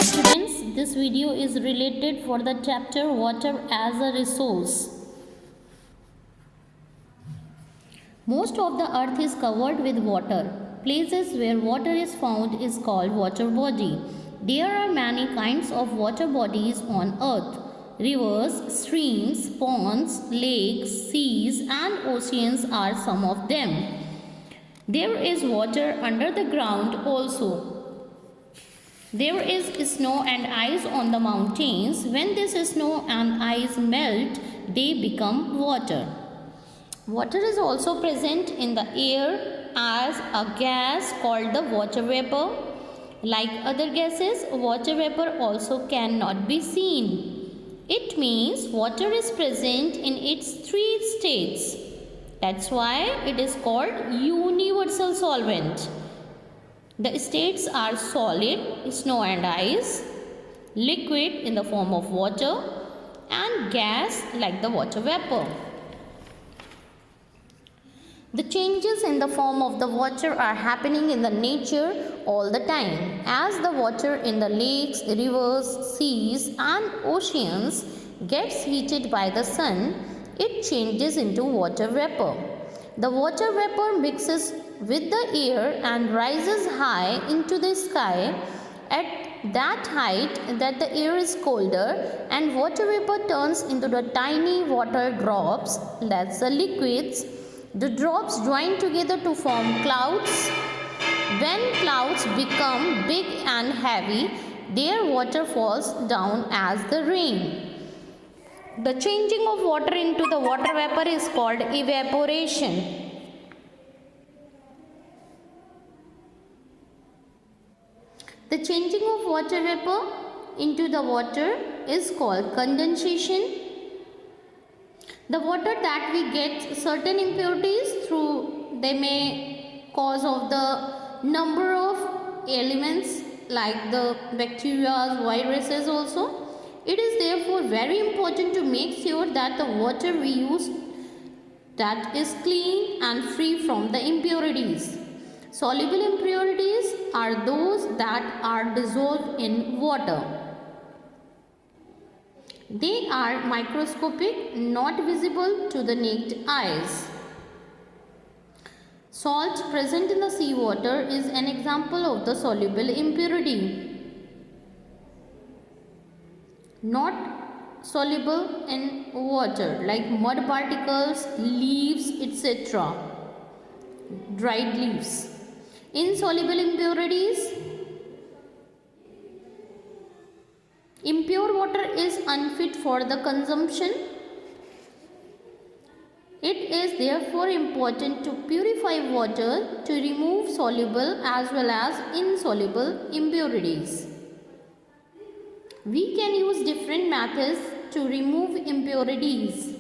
Students, this video is related for the chapter Water as a Resource. Most of the earth is covered with water. Places where water is found is called water body. There are many kinds of water bodies on earth. Rivers, streams, ponds, lakes, seas and oceans are some of them. There is water under the ground also. There is snow and ice on the mountains. When this snow and ice melt, they become water. Water is also present in the air as a gas called the water vapor. Like other gases, water vapor also cannot be seen. It means water is present in its three states. That's why it is called universal solvent. The states are solid, snow and ice, liquid in the form of water, and gas like the water vapor. The changes in the form of the water are happening in the nature all the time. As the water in the lakes, rivers, seas and oceans gets heated by the sun, it changes into water vapor. The water vapor mixes with the air and rises high into the sky. At that height that the air is colder and water vapor turns into the tiny water drops, that's the liquids. The drops join together to form clouds. When clouds become big and heavy, their water falls down as the rain. The changing of water into the water vapor is called evaporation. The changing of water vapor into the water is called condensation. The water that we get certain impurities through, they may cause of the number of elements like the bacteria, viruses also. It is therefore very important to make sure that the water we use that is clean and free from the impurities. Soluble impurities are those that are dissolved in water. They are microscopic, not visible to the naked eyes. Salt present in the seawater is an example of the soluble impurity. Not soluble in water like mud particles, leaves, etc. Dried leaves. Insoluble impurities. Impure water is unfit for the consumption. It is therefore important to purify water to remove soluble as well as insoluble impurities. We can use different methods to remove impurities.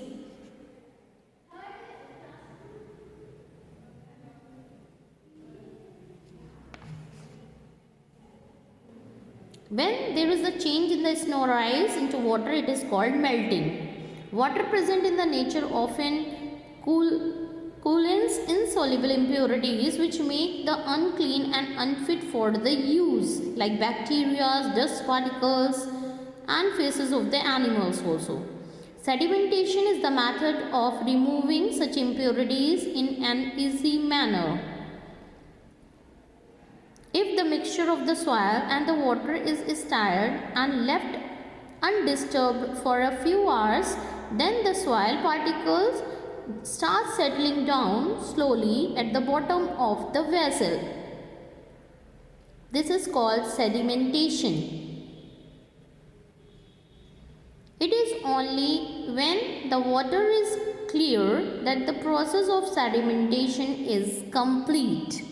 When there is a change in the snow or ice into water, it is called melting. Water present in the nature often coolens insoluble impurities which make the unclean and unfit for the use, like bacteria, dust particles and feces of the animals also. Sedimentation is the method of removing such impurities in an easy manner. If the mixture of the soil and the water is stirred and left undisturbed for a few hours, then the soil particles start settling down slowly at the bottom of the vessel. This is called sedimentation. It is only when the water is clear that the process of sedimentation is complete.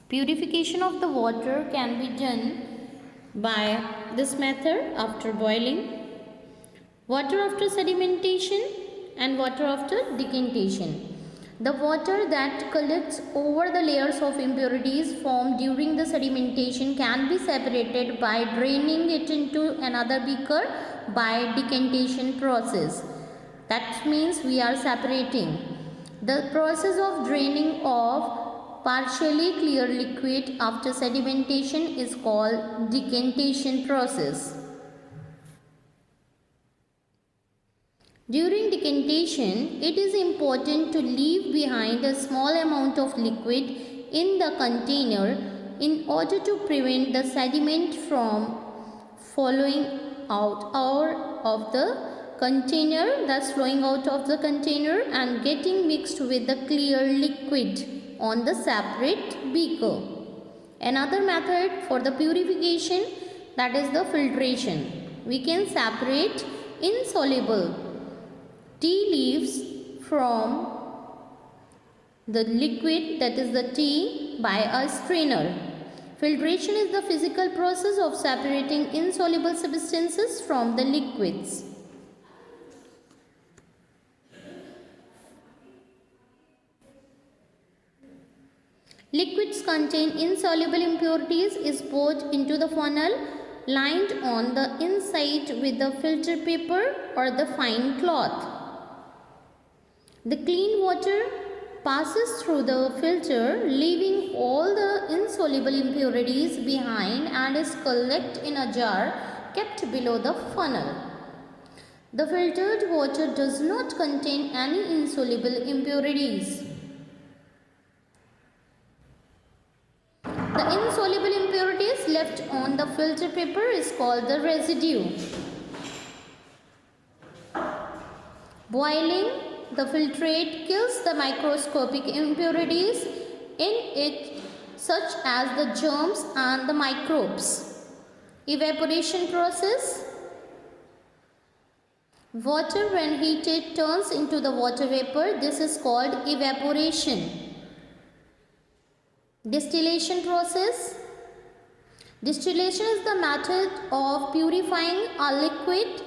Purification of the water can be done by this method after boiling, water after sedimentation and water after decantation. The water that collects over the layers of impurities formed during the sedimentation can be separated by draining it into another beaker by decantation process. That means we are separating. The process of draining of partially clear liquid after sedimentation is called decantation process. During decantation, it is important to leave behind a small amount of liquid in the container in order to prevent the sediment from flowing out of the container, thus flowing out of the container and getting mixed with the clear liquid on the separate beaker. Another method for the purification, that is the filtration. We can separate insoluble tea leaves from the liquid, that is the tea, by a strainer. Filtration is the physical process of separating insoluble substances from the liquids. Liquids contain insoluble impurities is poured into the funnel lined on the inside with the filter paper or the fine cloth. The clean water passes through the filter, leaving all the insoluble impurities behind and is collected in a jar kept below the funnel. The filtered water does not contain any insoluble impurities. The insoluble impurities left on the filter paper is called the residue. Boiling the filtrate kills the microscopic impurities in it, such as the germs and the microbes. Evaporation process. Water when heated turns into the water vapor. This is called evaporation. Distillation process. Distillation is the method of purifying a liquid.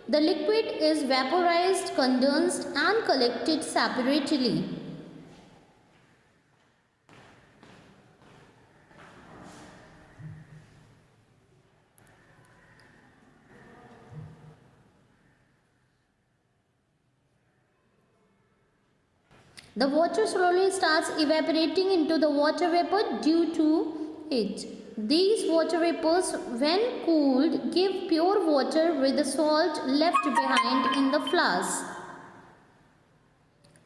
The liquid is vaporized, condensed and collected separately. The water slowly starts evaporating into the water vapor due to it. These water vapors, when cooled, give pure water with the salt left behind in the flask.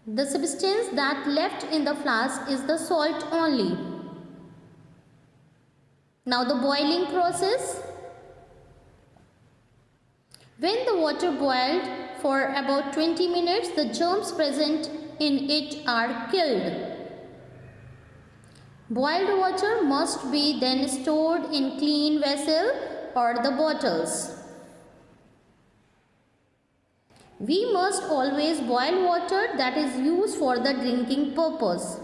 The substance that left in the flask is the salt only. Now the boiling process. When the water boiled for about 20 minutes, the germs present in it are killed. Boiled water must be then stored in clean vessel or the bottles. We must always boil water that is used for the drinking purpose.